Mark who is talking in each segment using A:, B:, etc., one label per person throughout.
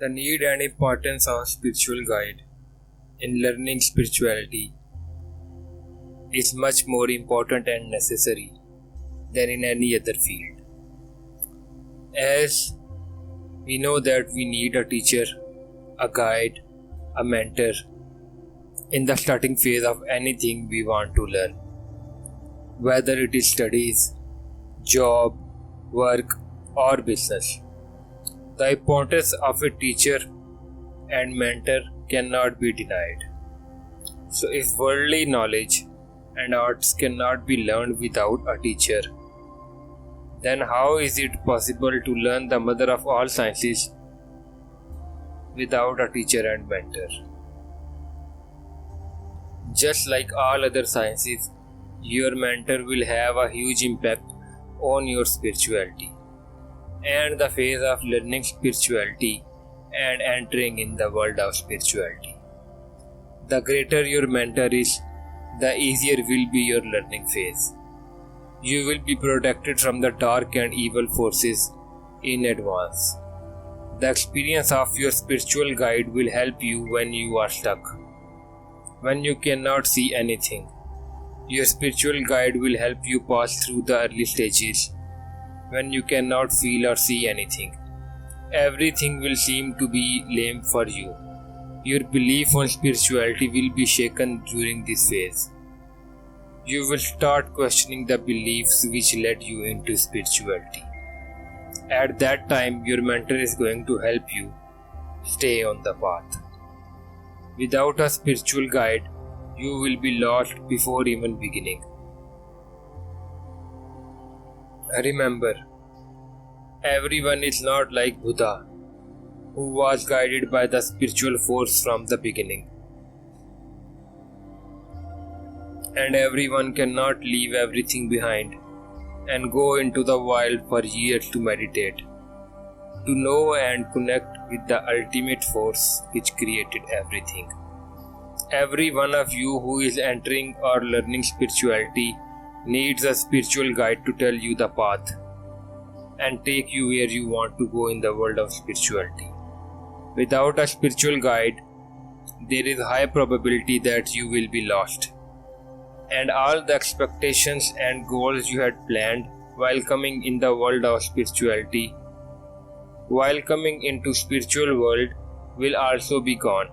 A: The need and importance of spiritual guide in learning spirituality is much more important and necessary than in any other field. As we know that we need a teacher, a guide, a mentor in the starting phase of anything we want to learn, whether it is studies, job, work, or business. The importance of a teacher and mentor cannot be denied. So, if worldly knowledge and arts cannot be learned without a teacher, then how is it possible to learn the mother of all sciences without a teacher and mentor? Just like all other sciences, your mentor will have a huge impact on your spirituality and the phase of learning spirituality and entering in the world of spirituality. The greater your mentor is, the easier will be your learning phase. You will be protected from the dark and evil forces in advance. The experience of your spiritual guide will help you when you are stuck, when you cannot see anything. Your spiritual guide will help you pass through the early stages when you cannot feel or see anything. Everything will seem to be lame for you. Your belief on spirituality will be shaken during this phase. You will start questioning the beliefs which led you into spirituality. At that time, your mentor is going to help you stay on the path. Without a spiritual guide, you will be lost before even beginning. Remember, everyone is not like Buddha, who was guided by the spiritual force from the beginning. And everyone cannot leave everything behind and go into the wild for years to meditate, to know and connect with the ultimate force which created everything. Every one of you who is entering or learning spirituality needs a spiritual guide to tell you the path and take you where you want to go in the world of spirituality. Without a spiritual guide, there is high probability that you will be lost, and all the expectations and goals you had planned while coming in the world of spirituality, while coming into spiritual world, will also be gone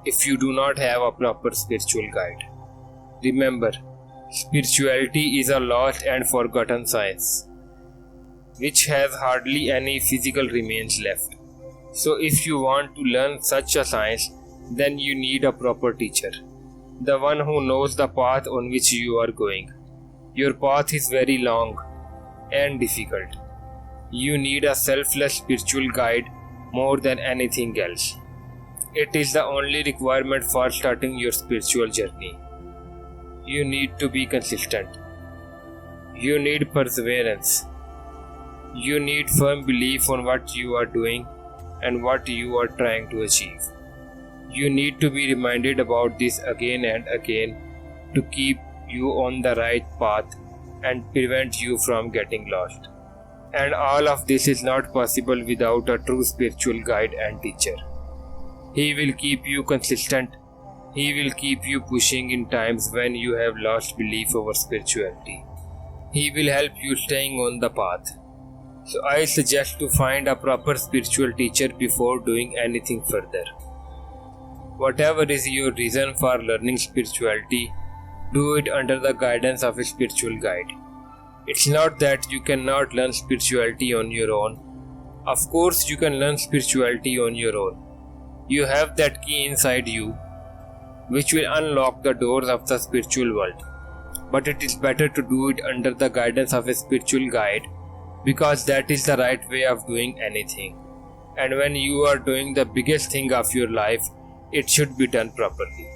A: if you do not have a proper spiritual guide. Remember, spirituality is a lost and forgotten science, which has hardly any physical remains left. So if you want to learn such a science, then you need a proper teacher, the one who knows the path on which you are going. Your path is very long and difficult. You need a selfless spiritual guide more than anything else. It is the only requirement for starting your spiritual journey. You need to be consistent. You need perseverance. You need firm belief on what you are doing and what you are trying to achieve. You need to be reminded about this again and again to keep you on the right path and prevent you from getting lost. And all of this is not possible without a true spiritual guide and teacher. He will keep you consistent. He will keep you pushing in times when you have lost belief over spirituality. He will help you staying on the path. So I suggest to find a proper spiritual teacher before doing anything further. Whatever is your reason for learning spirituality, do it under the guidance of a spiritual guide. It's not that you cannot learn spirituality on your own. Of course you can learn spirituality on your own. You have that key inside you, which will unlock the doors of the spiritual world. But it is better to do it under the guidance of a spiritual guide, because that is the right way of doing anything. And when you are doing the biggest thing of your life, it should be done properly.